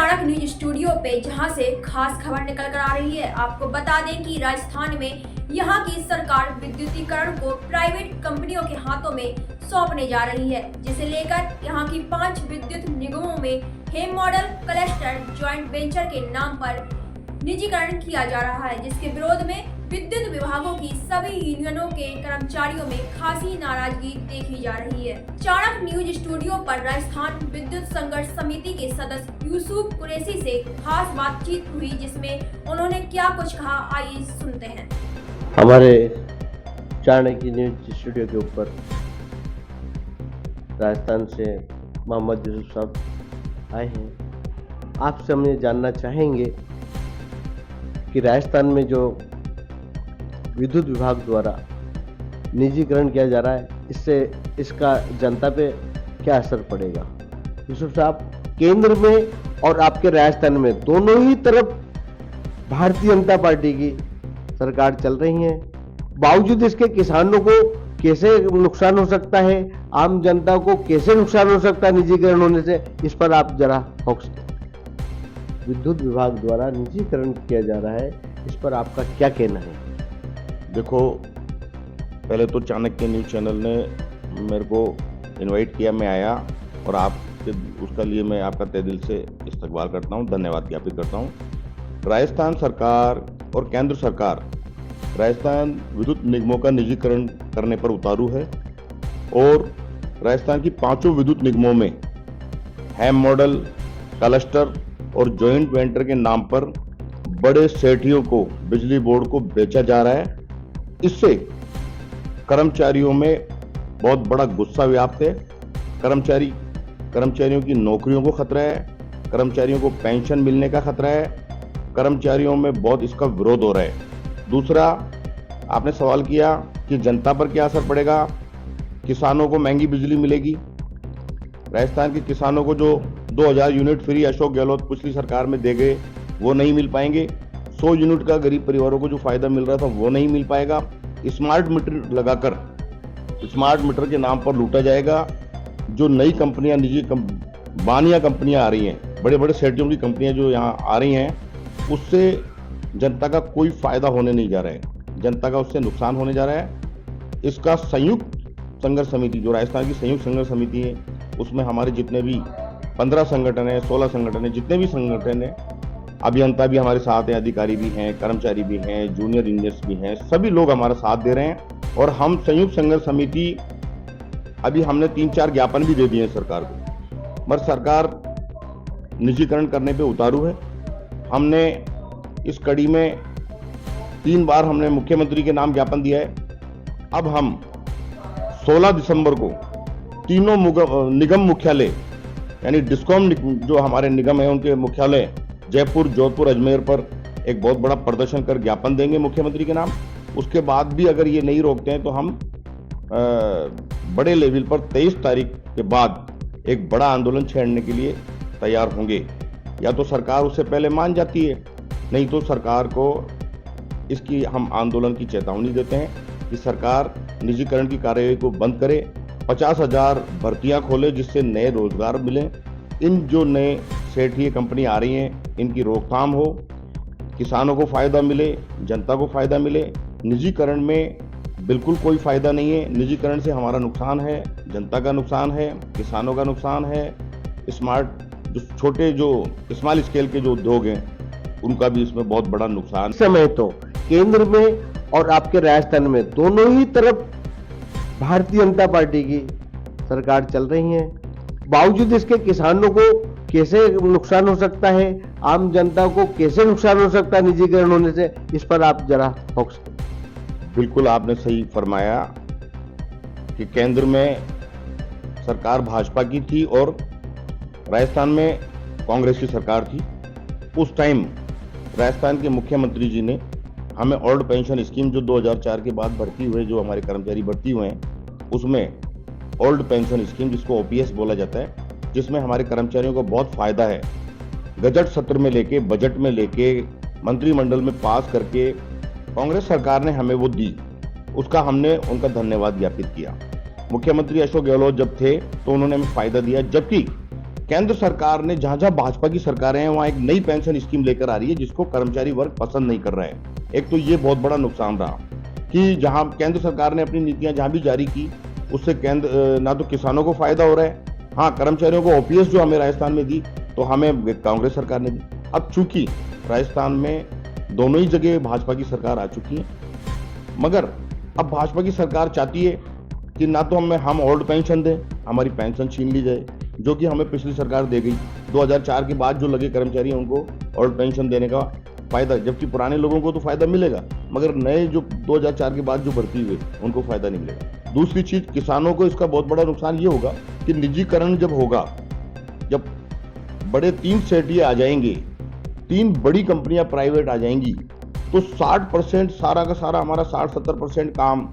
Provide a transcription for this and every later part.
Chanakya news studio पे जहां से खास खबर निकल कर आ रही है। आपको बता दें कि राजस्थान में यहां की सरकार विद्युतीकरण को प्राइवेट कंपनियों के हाथों में सौंपने जा रही है, जिसे लेकर यहां की 5 विद्युत निगमों में हेम मॉडल क्लस्टर जॉइंट वेंचर के नाम पर निजीकरण किया जा रहा है, जिसके विरोध में विद्युत विभागों की सभी यूनियनों के कर्मचारियों में खासी नाराजगी देखी जा रही है। चाणक्य न्यूज स्टूडियो पर राजस्थान विद्युत संघर्ष समिति के सदस्य यूसुफ कुरैशी से खास बातचीत हुई, जिसमें उन्होंने क्या कुछ कहा, आइए सुनते हैं। हमारे चाणक्य न्यूज स्टूडियो के ऊपर राजस्थान से मोहम्मद यूसुफ साहब आए हैं। आपसे हम ये जानना चाहेंगे कि राजस्थान में जो विद्युत विभाग द्वारा निजीकरण किया जा रहा है, इससे इसका जनता पे क्या असर पड़ेगा। यूसुफ साहब, केंद्र में और आपके राजस्थान में दोनों ही तरफ भारतीय जनता पार्टी की सरकार चल रही है, बावजूद इसके किसानों को कैसे नुकसान हो सकता है, आम जनता को कैसे नुकसान हो सकता है निजीकरण होने से, इस पर आप जरा फोकस करें। विद्युत विभाग द्वारा निजीकरण किया जा रहा है, इस पर आपका क्या कहना है? देखो, पहले तो चाणक्य न्यूज चैनल ने मेरे को इनवाइट किया, मैं आया और उसका लिए मैं आपका तहे दिल से इस्तकबाल करता हूं, धन्यवाद ज्ञापित करता हूं। राजस्थान सरकार और केंद्र सरकार राजस्थान विद्युत निगमों का निजीकरण करने पर उतारू है और राजस्थान की 5 विद्युत निगमों में हेम मॉडल, क्लस्टर और जॉइंट वेंचर के नाम पर बड़े सेठियों को बिजली बोर्ड को बेचा जा रहा है। इससे कर्मचारियों में बहुत बड़ा गुस्सा व्याप्त है। कर्मचारियों की नौकरियों को खतरा है, कर्मचारियों को पेंशन मिलने का खतरा है, कर्मचारियों में बहुत इसका विरोध हो रहा है। दूसरा, आपने सवाल किया कि जनता पर क्या असर पड़ेगा, किसानों को महंगी बिजली मिलेगी। राजस्थान के किसानों को जो 2000 यूनिट फ्री अशोक गहलोत पिछली सरकार में दे गए, वो नहीं मिल पाएंगे। 100 यूनिट का गरीब परिवारों को जो फायदा मिल रहा था, वो नहीं मिल पाएगा। स्मार्ट मीटर लगाकर स्मार्ट मीटर के नाम पर लूटा जाएगा। जो नई कंपनियां, निजी बानिया कंपनियां आ रही हैं, बड़े बड़े सेठियों की कंपनियां जो यहाँ आ रही हैं, उससे जनता का कोई फायदा होने नहीं जा रहा है, जनता का उससे नुकसान होने जा रहा है। इसका संयुक्त संघर्ष समिति, जो राजस्थान की संयुक्त संघर्ष समिति है, उसमें हमारे जितने भी 15 संगठन है, 16 संगठन है, जितने भी संगठन है, अभियंता भी हमारे साथ हैं, अधिकारी भी हैं, कर्मचारी भी हैं, जूनियर इंजीनियर्स भी हैं, सभी लोग हमारा साथ दे रहे हैं। और हम संयुक्त संघर्ष समिति अभी हमने 3-4 ज्ञापन भी दे दिए हैं सरकार को, मगर सरकार निजीकरण करने पे उतारू है। हमने इस कड़ी में 3 बार हमने मुख्यमंत्री के नाम ज्ञापन दिया है। अब हम 16 दिसंबर को तीनों निगम मुख्यालय, यानी डिस्कॉम जो हमारे निगम है, उनके मुख्यालय जयपुर, जोधपुर, अजमेर पर एक बहुत बड़ा प्रदर्शन कर ज्ञापन देंगे मुख्यमंत्री के नाम। उसके बाद भी अगर ये नहीं रोकते हैं तो हम बड़े लेवल पर 23 तारीख के बाद एक बड़ा आंदोलन छेड़ने के लिए तैयार होंगे। या तो सरकार उससे पहले मान जाती है, नहीं तो सरकार को इसकी हम आंदोलन की चेतावनी देते हैं कि सरकार निजीकरण की कार्यवाही को बंद करे, 50,000 भर्तियां खोले जिससे नए रोजगार मिले। इन जो नए सेठीय कंपनी आ रही हैं, इनकी रोकथाम हो, किसानों को फायदा मिले, जनता को फायदा मिले। निजीकरण में बिल्कुल कोई फायदा नहीं है। निजीकरण से हमारा नुकसान है, जनता का नुकसान है, किसानों का नुकसान है। जो स्मॉल स्केल के जो उद्योग हैं, उनका भी इसमें बहुत बड़ा नुकसान। इस समय तो केंद्र में और आपके राजस्थान में दोनों ही तरफ भारतीय जनता पार्टी की सरकार चल रही है, बावजूद इसके किसानों को कैसे नुकसान हो सकता है, आम जनता को कैसे नुकसान हो सकता है निजीकरण होने से, इस पर आप जरा फोकस करें। बिल्कुल आपने सही फरमाया कि केंद्र में सरकार भाजपा की थी और राजस्थान में कांग्रेस की सरकार थी। उस टाइम राजस्थान के मुख्यमंत्री जी ने हमें ओल्ड पेंशन स्कीम, जो 2004 के बाद भर्ती हुए, जो हमारे कर्मचारी भर्ती हुए हैं, उसमें ओल्ड पेंशन स्कीम, जिसको ओपीएस बोला जाता है, जिसमें हमारे कर्मचारियों को बहुत फायदा है, बजट सत्र में लेके, बजट में लेके, मंत्रिमंडल में पास करके कांग्रेस सरकार ने हमें वो दी। उसका हमने उनका धन्यवाद ज्ञापित किया। मुख्यमंत्री अशोक गहलोत जब थे तो उन्होंने हमें फायदा दिया, जबकि केंद्र सरकार ने जहां जहां भाजपा की सरकारें हैं वहां एक नई पेंशन स्कीम लेकर आ रही है जिसको कर्मचारी वर्ग पसंद नहीं कर रहा है। एक तो ये बहुत बड़ा नुकसान रहा कि जहां केंद्र सरकार ने अपनी नीतियां जहां भी जारी की उससे केंद्र ना तो किसानों को फायदा हो रहा है, हाँ कर्मचारियों को ओपीएस जो हमें राजस्थान में दी तो हमें कांग्रेस सरकार ने दी। अब चूंकि राजस्थान में दोनों ही जगह भाजपा की सरकार आ चुकी है, मगर अब भाजपा की सरकार चाहती है कि ना तो हम ओल्ड पेंशन दें, हमारी पेंशन छीन ली जाए जो कि हमें पिछली सरकार दे गई। 2004 के बाद जो लगे कर्मचारी उनको ओल्ड पेंशन देने का फायदा, जबकि पुराने लोगों को तो फायदा मिलेगा मगर नए जो 2004 के बाद जो भर्ती हुए उनको फायदा नहीं मिलेगा। दूसरी चीज, किसानों को इसका बहुत बड़ा नुकसान ये होगा कि निजीकरण जब होगा, जब बड़े 3 सेठिए आ जाएंगे, 3 बड़ी कंपनियां प्राइवेट आ जाएंगी तो 60% सारा का सारा हमारा 60-70% काम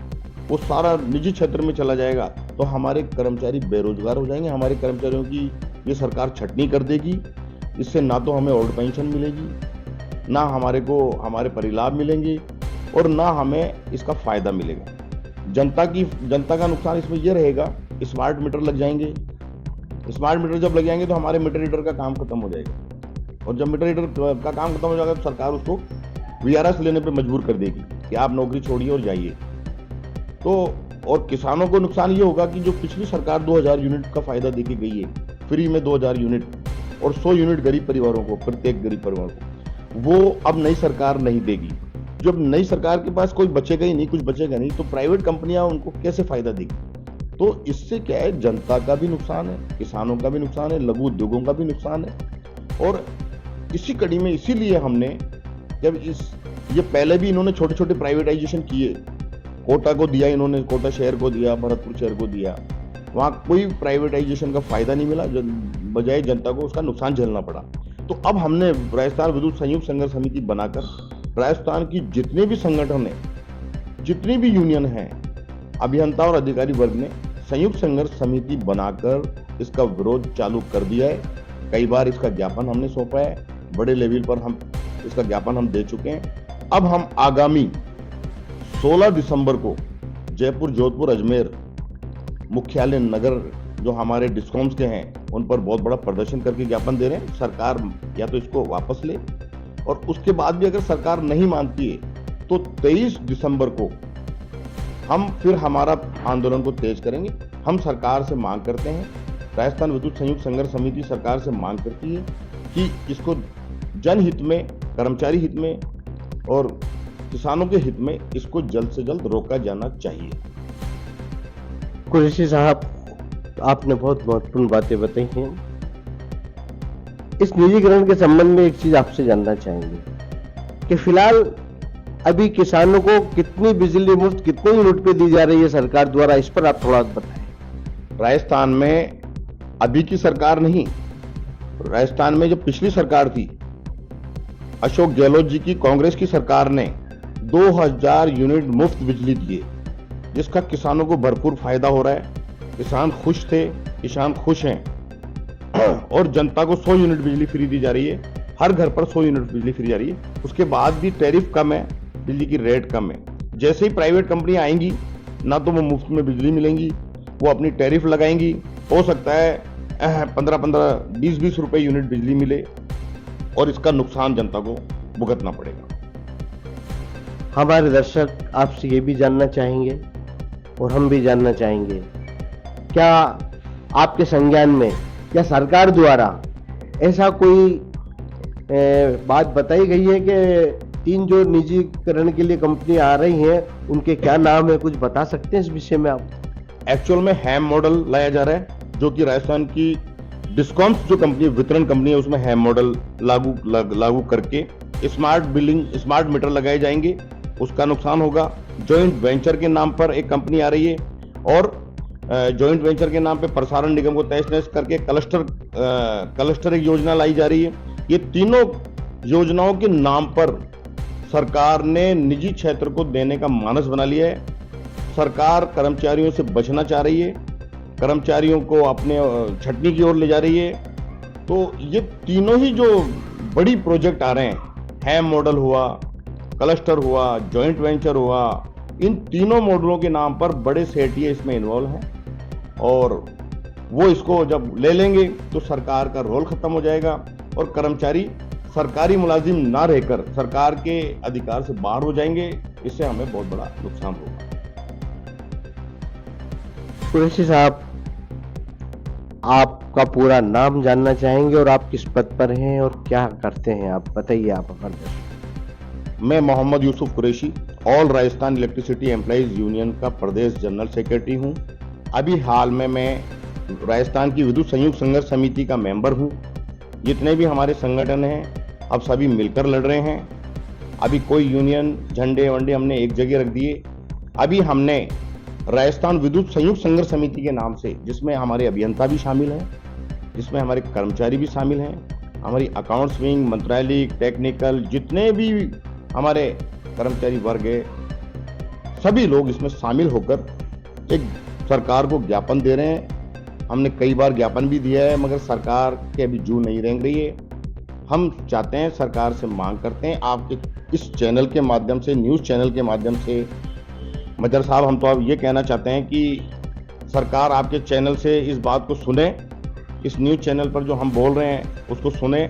वो सारा निजी क्षेत्र में चला जाएगा तो हमारे कर्मचारी बेरोजगार हो जाएंगे। हमारे कर्मचारियों की ये सरकार छटनी कर देगी। इससे ना तो हमें ओल्ड पेंशन मिलेगी, ना हमारे परिलाभ मिलेंगे और ना हमें इसका फायदा मिलेगा। जनता का नुकसान इसमें यह रहेगा, स्मार्ट मीटर लग जाएंगे। स्मार्ट मीटर जब लग जाएंगे तो हमारे मीटर रीडर का काम खत्म हो जाएगा और जब मीटर रीडर का काम खत्म हो जाएगा तो सरकार उसको वीआरएस लेने पे मजबूर कर देगी कि आप नौकरी छोड़िए और जाइए। तो और किसानों को नुकसान ये होगा कि जो पिछली सरकार 2000 यूनिट का फायदा देके गई है, फ्री में 2000 यूनिट और 100 यूनिट गरीब परिवारों को, प्रत्येक गरीब परिवार को, वो अब नई सरकार नहीं देगी। जब नई सरकार के पास कोई बचेगा ही नहीं, कुछ बचेगा नहीं, तो प्राइवेट कंपनियां उनको कैसे फायदा देगी। तो इससे क्या है, जनता का भी नुकसान है, किसानों का भी नुकसान है, लघु उद्योगों का भी नुकसान है। और इसी कड़ी में इसीलिए हमने जब ये पहले भी इन्होंने छोटे छोटे प्राइवेटाइजेशन किए, कोटा को दिया इन्होंने, कोटा शहर को दिया, भरतपुर शहर को दिया, वहां कोई प्राइवेटाइजेशन का फायदा नहीं मिला, बजाय जनता को उसका नुकसान झेलना पड़ा। तो अब हमने राजस्थान विद्युत संयुक्त संघर्ष समिति बनाकर राजस्थान की जितने भी संगठन है, जितनी भी यूनियन है, अभियंता और अधिकारी वर्ग ने संयुक्त संघर्ष समिति बनाकर इसका विरोध चालू कर दिया है। कई बार इसका ज्ञापन हमने सौंपा है, बड़े लेवल पर हम इसका ज्ञापन हम दे चुके हैं। अब हम आगामी 16 दिसंबर को जयपुर, जोधपुर, अजमेर मुख्यालय नगर जो हमारे डिस्कॉम्स के हैं उन पर बहुत बड़ा प्रदर्शन करके ज्ञापन दे रहे हैं। सरकार या तो इसको वापस ले और उसके बाद भी अगर सरकार नहीं मानती है तो 23 दिसंबर को हम फिर हमारा आंदोलन को तेज करेंगे। हम सरकार से मांग करते हैं, राजस्थान विद्युत संयुक्त संघर्ष समिति सरकार से मांग करती है कि इसको जनहित में, कर्मचारी हित में और किसानों के हित में इसको जल्द से जल्द रोका जाना चाहिए। कुरैशी साहब, आपने बहुत महत्वपूर्ण बातें बताई हैं। इस निजीकरण के संबंध में एक चीज आपसे जानना चाहेंगे कि फिलहाल अभी किसानों को कितनी बिजली मुफ्त, कितने यूनिट पे दी जा रही है सरकार द्वारा, इस पर आप थोड़ा बताएं। राजस्थान में अभी की सरकार नहीं, राजस्थान में जो पिछली सरकार थी, अशोक गहलोत जी की कांग्रेस की सरकार ने 2000 यूनिट मुफ्त बिजली दिए, जिसका किसानों को भरपूर फायदा हो रहा है। किसान खुश थे, किसान खुश हैं और जनता को 100 यूनिट बिजली फ्री दी जा रही है। हर घर पर 100 यूनिट बिजली फ्री जा रही है। उसके बाद भी टैरिफ कम है, बिजली की रेट कम है। जैसे ही प्राइवेट कंपनियां आएंगी ना तो वो मुफ्त में बिजली मिलेंगी, वो अपनी टैरिफ लगाएंगी। हो सकता है 15-15, 20-20 रुपए यूनिट बिजली मिले और इसका नुकसान जनता को भुगतना पड़ेगा। हमारे दर्शक आपसे ये भी जानना चाहेंगे और हम भी जानना चाहेंगे, क्या आपके संज्ञान में या सरकार द्वारा ऐसा कोई बात बताई गई है कि 3 जो निजीकरण के लिए कंपनी आ रही हैं उनके क्या नाम है, कुछ बता सकते हैं इस विषय में आप? एक्चुअल में हैम मॉडल लाया जा रहा है, जो कि राजस्थान की डिस्कॉम्स जो कंपनी, वितरण कंपनी है, उसमें हैम मॉडल लागू करके स्मार्ट मीटर लगाए जाएंगे। उसका नुकसान होगा। जॉइंट वेंचर के नाम पर एक कंपनी आ रही है और जॉइंट वेंचर के नाम पे प्रसारण निगम को तहस-नहस करके क्लस्टर एक योजना लाई जा रही है। ये तीनों योजनाओं के नाम पर सरकार ने निजी क्षेत्र को देने का मानस बना लिया है। सरकार कर्मचारियों से बचना चाह रही है, कर्मचारियों को अपने छटनी की ओर ले जा रही है। तो ये तीनों ही जो बड़ी प्रोजेक्ट आ रहे हैं, हैम मॉडल हुआ, क्लस्टर हुआ, जॉइंट वेंचर हुआ, इन तीनों मॉडलों के नाम पर बड़े सेठिए इसमें इन्वॉल्व हैं और वो इसको जब ले लेंगे तो सरकार का रोल खत्म हो जाएगा और कर्मचारी सरकारी मुलाजिम ना रहकर सरकार के अधिकार से बाहर हो जाएंगे। इससे हमें बहुत बड़ा नुकसान होगा। कुरैशी साहब, आपका पूरा नाम जानना चाहेंगे और आप किस पद पर हैं और क्या करते हैं, आप बताइए। आप मैं Mohammad Yusuf Qureshi all Rajasthan electricity employees union का प्रदेश जनरल सेक्रेटरी हूं। अभी हाल में मैं राजस्थान की विद्युत संयुक्त संघर्ष समिति का मेंबर हूं। जितने भी हमारे संगठन हैं अब सभी मिलकर लड़ रहे हैं। अभी कोई यूनियन झंडे वंडे हमने एक जगह रख दिए। अभी हमने राजस्थान विद्युत संयुक्त संघर्ष समिति के नाम से, जिसमें हमारे अभियंता भी शामिल हैं, जिसमें हमारे कर्मचारी भी शामिल हैं, हमारी अकाउंट्स विंग, मंत्रालय, टेक्निकल, जितने भी हमारे कर्मचारी वर्ग है, सभी लोग इसमें शामिल होकर एक सरकार को ज्ञापन दे रहे हैं। हमने कई बार ज्ञापन भी दिया है मगर सरकार के अभी जू नहीं रेंग रही है। हम चाहते हैं, सरकार से मांग करते हैं, आपके इस चैनल के माध्यम से, न्यूज़ चैनल के माध्यम से, मजर साहब, हम तो अब ये कहना चाहते हैं कि सरकार आपके चैनल से इस बात को सुने, इस न्यूज़ चैनल पर जो हम बोल रहे हैं उसको सुने।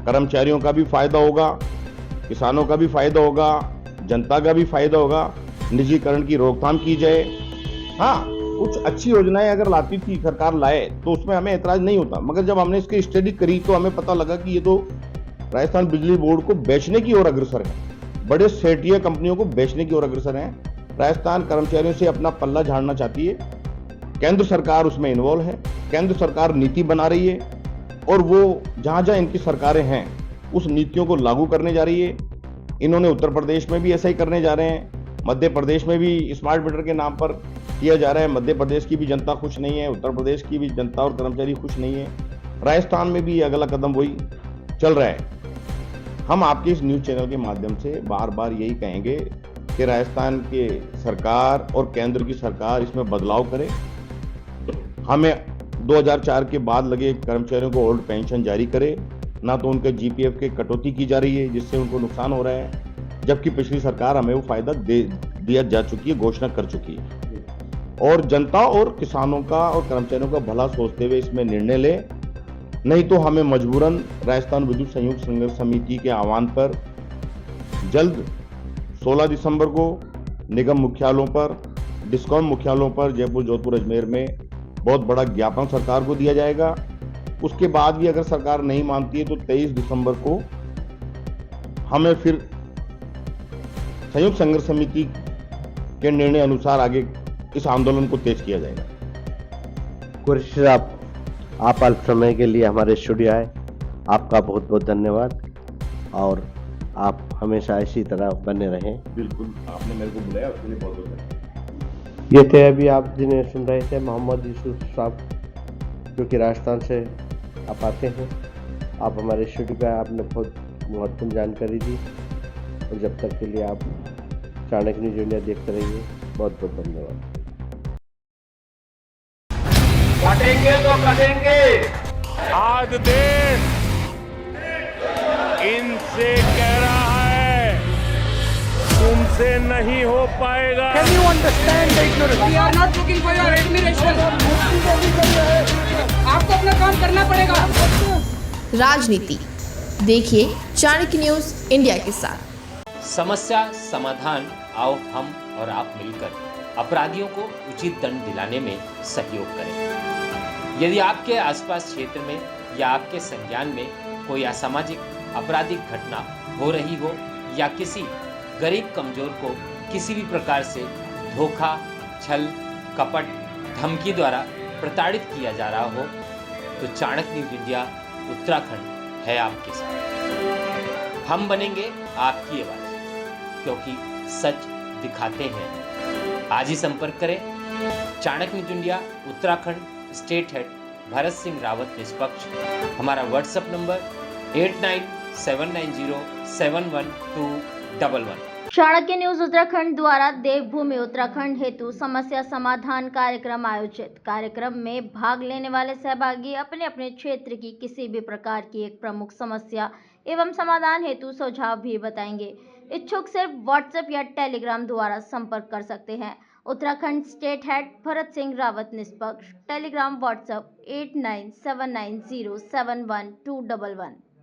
कर्मचारियों का भी फायदा होगा, किसानों का भी फायदा होगा, जनता का भी फायदा होगा। निजीकरण की रोकथाम की जाए। हाँ, कुछ अच्छी योजनाएं अगर लाती थी सरकार लाए तो उसमें हमें ऐतराज नहीं होता, मगर जब हमने इसकी स्टडी करी तो हमें पता लगा कि ये तो राजस्थान बिजली बोर्ड को बेचने की ओर अग्रसर है, बड़े सेठिया कंपनियों को बेचने की ओर अग्रसर है। राजस्थान कर्मचारियों से अपना पल्ला झाड़ना चाहती है। केंद्र सरकार उसमें इन्वॉल्व है, केंद्र सरकार नीति बना रही है और वो जहां जहां इनकी सरकारें हैं उस नीतियों को लागू करने जा रही है। इन्होंने उत्तर प्रदेश में भी ऐसा ही करने जा रहे हैं, मध्य प्रदेश में भी स्मार्ट मीटर के नाम पर किया जा रहा है। मध्य प्रदेश की भी जनता खुश नहीं है, उत्तर प्रदेश की भी जनता और कर्मचारी खुश नहीं है। राजस्थान में भी अगला कदम वही चल रहा है। हम आपके इस न्यूज़ चैनल के माध्यम से बार बार यही कहेंगे कि राजस्थान के सरकार और केंद्र की सरकार इसमें बदलाव करे। हमें 2004 के बाद लगे कर्मचारियों को ओल्ड पेंशन जारी करे, ना तो उनके जीपीएफ के कटौती की जा रही है जिससे उनको नुकसान हो रहा है, जबकि पिछली सरकार हमें वो फायदा दिया जा चुकी है, घोषणा कर चुकी है। और जनता और किसानों का और कर्मचारियों का भला सोचते हुए इसमें निर्णय ले, नहीं तो हमें मजबूरन राजस्थान विद्युत संयुक्त संघर्ष समिति के आह्वान पर जल्द 16 दिसंबर को निगम मुख्यालयों पर, डिस्कॉम मुख्यालयों पर जयपुर, जोधपुर, अजमेर में बहुत बड़ा ज्ञापन सरकार को दिया जाएगा। उसके बाद भी अगर सरकार नहीं मानती है तो 23 दिसंबर को हमें फिर संयुक्त संघर्ष समिति के निर्णय अनुसार आगे इस आंदोलन को तेज किया जाएगा। कुरैशी साहब, आप अल्प समय के लिए हमारे स्टूडियो आए, आपका बहुत बहुत धन्यवाद और आप हमेशा इसी तरह बने रहें। बिल्कुल, आपने मेरे को बुलाया उसके लिए बहुत बहुत धन्यवाद। ये थे अभी आप जिन्हें सुन रहे थे मोहम्मद यूसुफ साहब, जो कि राजस्थान से आप आते हैं। आप हमारे स्टूडियो पे आपने बहुत महत्वपूर्ण जानकारी दी और जब तक के लिए आप चाणक्य न्यूज़ इंडिया देखते रहिए। बहुत बहुत धन्यवाद। कटेंगे तो कटेंगे। आज देश इनसे कह रहा है तुमसे नहीं हो पाएगा। Can you understand the ignorance? We are not looking for your admiration. आपको अपना काम करना पड़ेगा। राजनीति देखिए चाणक्य न्यूज इंडिया के साथ। समस्या समाधान, आओ हम और आप मिलकर अपराधियों को उचित दंड दिलाने में सहयोग करें। यदि आपके आसपास क्षेत्र में या आपके संज्ञान में कोई असामाजिक आपराधिक घटना हो रही हो या किसी गरीब कमजोर को किसी भी प्रकार से धोखा, छल, कपट, धमकी द्वारा प्रताड़ित किया जा रहा हो तो चाणक्य न्यूज़ इंडिया उत्तराखंड है आपके साथ। हम बनेंगे आपकी आवाज़, क्योंकि सच दिखाते हैं। आज ही संपर्क करें। Chanakya news India Uttarakhand, state head Bharat Singh Rawat निष्पक्ष। हमारा WhatsApp number 8979071211। Chanakya news Uttarakhand द्वारा देवभूमि उत्तराखंड हेतु समस्या समाधान कार्यक्रम आयोजित। कार्यक्रम में भाग लेने वाले सहभागी अपने अपने क्षेत्र की किसी भी प्रकार की एक प्रमुख समस्या एवं समाधान हेतु सुझाव भी बताएंगे। इच्छुक सिर्फ व्हाट्सएप या टेलीग्राम द्वारा संपर्क कर सकते हैं। उत्तराखंड स्टेट हेड भरत सिंह रावत निष्पक्ष। Telegram WhatsApp 8979071211।